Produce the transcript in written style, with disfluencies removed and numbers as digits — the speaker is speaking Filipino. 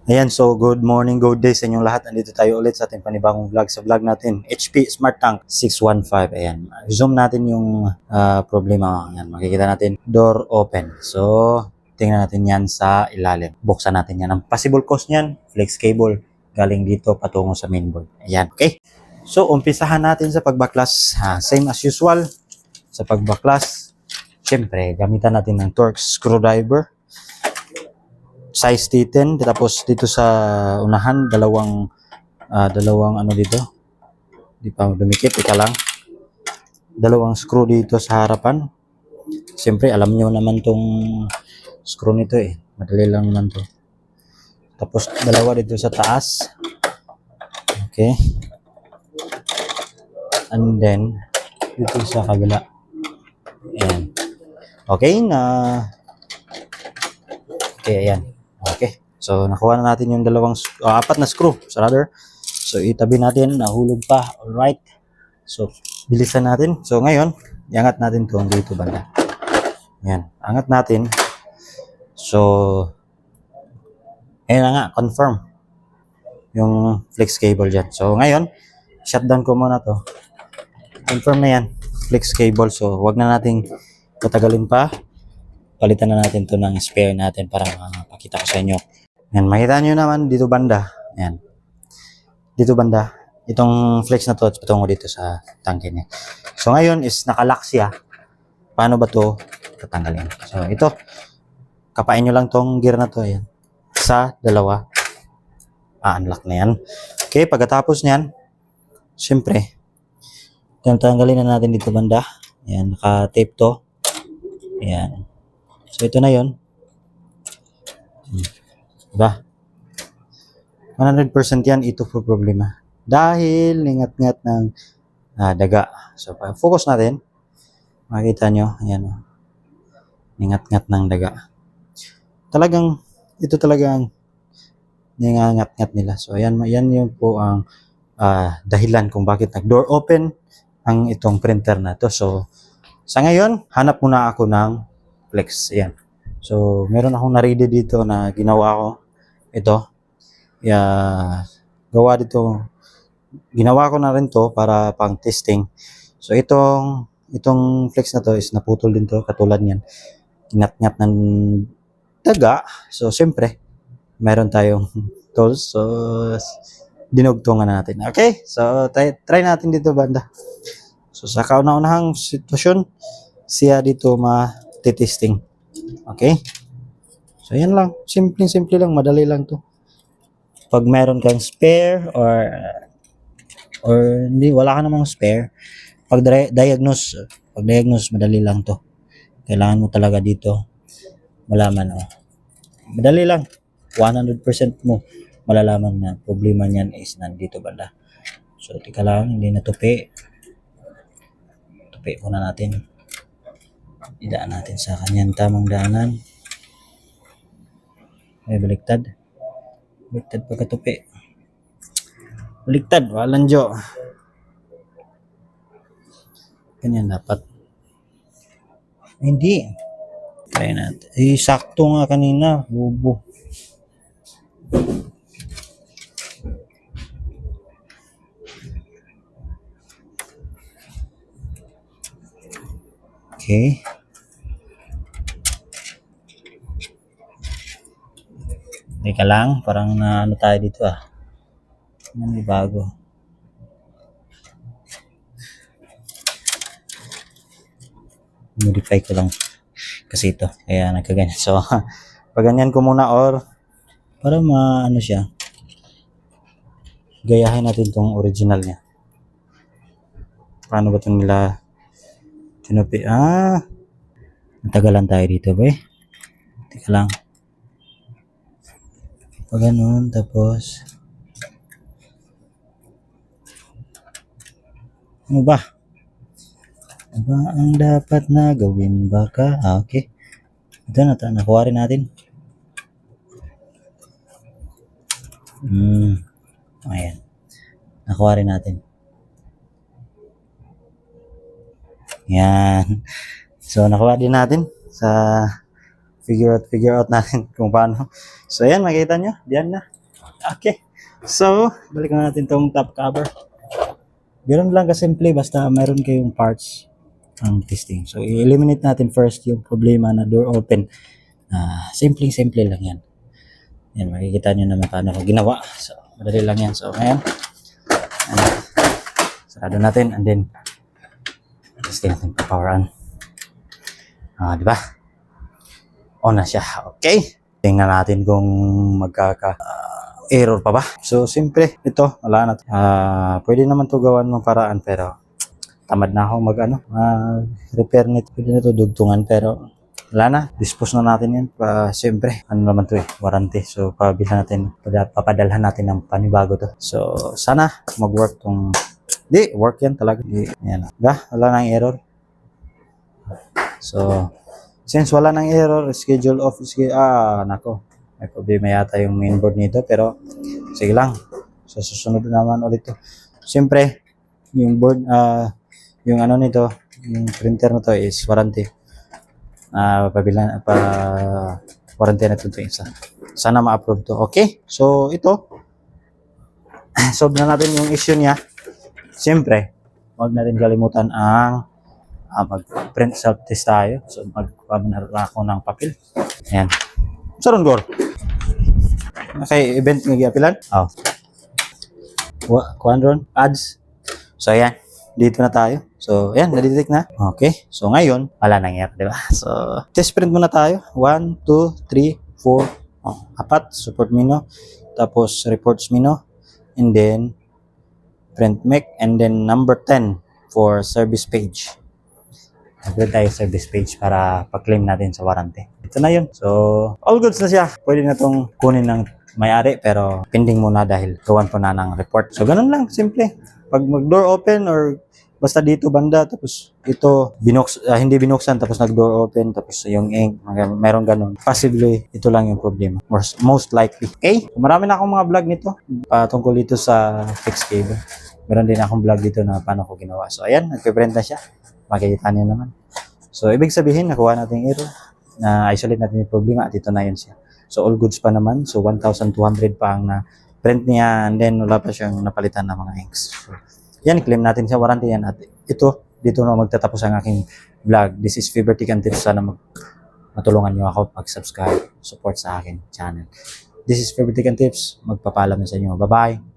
Ayan, so good morning, good day sa inyong lahat. Andito tayo ulit sa ating panibagong vlog. Sa vlog natin, HP Smart Tank 615. Ayan, zoom natin yung problema. Ayan, makikita natin, door open. So, tingnan natin yan sa ilalim. Buksan natin yan. Ang possible cause niyan, flex cable galing dito patungo sa mainboard. Ayan, okay? So, umpisahan natin sa pagbaklas. Same as usual, sa pagbaklas, syempre, gamitan natin ng Torx screwdriver. Size T10, tapos dito sa unahan dalawang ano dito, di pa dumikit, ika lang, dalawang screw dito sa harapan. Siyempre alam niyo naman tong screw nito madali lang naman to. Tapos dalawa dito sa taas, okay, and then dito sa kabila. Ayan, okay na, okay, ayan, okay. So nakuha na natin yung apat na screw, so rather. So itabi natin, nahulog pa. Alright. So bilisan natin. So ngayon, iangat natin 'tong dito banda. Yan, angat natin. So ayun na nga, confirm yung flex cable dyan. So ngayon, shutdown ko muna to. Confirm na yan, flex cable. So wag na nating patagalin pa. Palitan na natin to ng spare natin para makita ko sa inyo. Yan, makita nyo naman dito banda. Yan. Dito banda, itong flex na to patungo dito sa tangke niya. So ngayon is nakalock siya. Paano ba to tatanggalin? So ito, kapain nyo lang tong gear na to. Ayan. Sa dalawa, unlock na yan. Okay, pagkatapos niyan, siyempre, tanggalin na natin dito banda. Ayan, naka-tape to. Ayan. So ito na yon. Diba? 100% yan, ito po problema. Dahil ningat-ngat ng daga. So, focus natin. Makikita nyo, ayan. Ningat-ngat ng daga. Talagang, ito talagang ningat-ngat nila. So, ayan yun po ang dahilan kung bakit nag-door open ang itong printer na to. So, sa ngayon, hanap muna ako ng flex. Ayan. So, meron akong na-ready dito na ginawa ko. Ito. Ginawa ko na rin to para pang testing. So itong flex na to is naputol din to, katulad niyan. Kinat-ngat ng daga. So siyempre, meron tayong tools. So dinugtungan natin. Okay? So try natin dito banda. So sa kauna-unahang sitwasyon, siya dito ma-testing. Okay? So yan lang. Simple lang, madali lang to. Pag meron kang spare or hindi, wala ka namang spare, pag diagnose madali lang to. Kailangan mo talaga dito malaman, madali lang, 100% mo malalaman na problema niyan is nandito banda. So tika lang, hindi natupi muna natin, idaan natin sa kanyang tamang daanan. Ay, baliktad pagkatupi, baliktad, walang jo. Ganyan dapat. Hindi. Try natin. Sakto nga kanina. Bubo. Okay. Teka lang. Parang na ano tayo dito may bago. Modify ko lang kasi ito, kaya nagkaganyan. So paganyan ko muna or para maano siya, gayahin natin tong original niya. Paano ba itong nila tinupi? Natagalan tayo dito ba teka lang, pag ganun, tapos ano ba ang dapat na gawin baka? Okay. Ito na, nakuha rin natin. Ayan. Nakuha rin natin. Yan. So, nakuha din natin sa figure out natin kung paano. So, ayan, makikita nyo. Diyan na. Okay. So, balikan natin tong top cover. Ganun lang kasimple, basta mayroon kayong parts ang testing. So, i-eliminate natin first yung problema na door open. Simple lang yan. Yan, makikita nyo naman paano ko ginawa. So, madali lang yan. So, ngayon, sarado natin and then testing natin pa power on. Di ba? On na siya. Okay. Tingnan natin kung error pa ba. So, simple. Ito, wala na. Pwede naman to gawan ng paraan pero tamad na ako repair nito. Pwede na to dugtungan pero wala na. Dispose na natin yan. Siyempre, ano naman to warranty. So, papadalhan natin ng panibago to. So, sana mag-work tong work yan talaga. Yan. Wala nang error. So, since wala nang error, schedule off. Nako. May problema yata yung mainboard nito. Pero, sige lang. So, susunod naman ulit to. Siyempre, yung board, yung ano nito, yung printer na to is warranty. Warranty na ito isa. Sana ma-approve to. Okay? So, ito. Solve na natin yung issue niya. Siyempre, huwag natin kalimutan ang mag-print self-test tayo. So, magpapanaroon ako ng papel. Ayan. Saron, Gor? Okay, event nga giapilan? Kuhan ron? Ads? So, ayan. Dito na tayo. So, ayan. Nadetect na. Okay. So, ngayon, wala nangyari, di ba? So, test print muna tayo. 1, 2, 3, 4. 4. Support menu. Tapos, reports menu. And then, print make. And then, number 10 for service page. Nag-print tayo service page para pa-claim natin sa warranty. Ito na yun. So, all goods na siya. Pwede na itong kunin ng may-ari pero pending muna dahil gawan po na ng report. So, ganun lang. Simple. Pag mag-door open or basta dito banda tapos ito hindi binuksan tapos nag-door open tapos yung ink, meron ganun. Possibly, ito lang yung problema. Most likely. Okay? Marami na akong mga vlog nito patungkol dito sa fixed cable. Meron din akong vlog dito na paano ko ginawa. So, ayan. Nagpe-print na siya. Makikita niyo naman. So, ibig sabihin, nakuha natin yung error. Na-isolate natin yung problema at ito na yun siya. So, all goods pa naman. So, 1,200 pa ang na-print niya and then wala pa siyang napalitan ng mga inks. So, yan, claim natin sa warranty yan. At dito na magtatapos ang aking vlog. This is Fibertic and Tips. Sana matulungan niyo ako pag-subscribe, support sa akin channel. This is Fibertic and Tips. Magpapaalam na sa inyo. Bye-bye!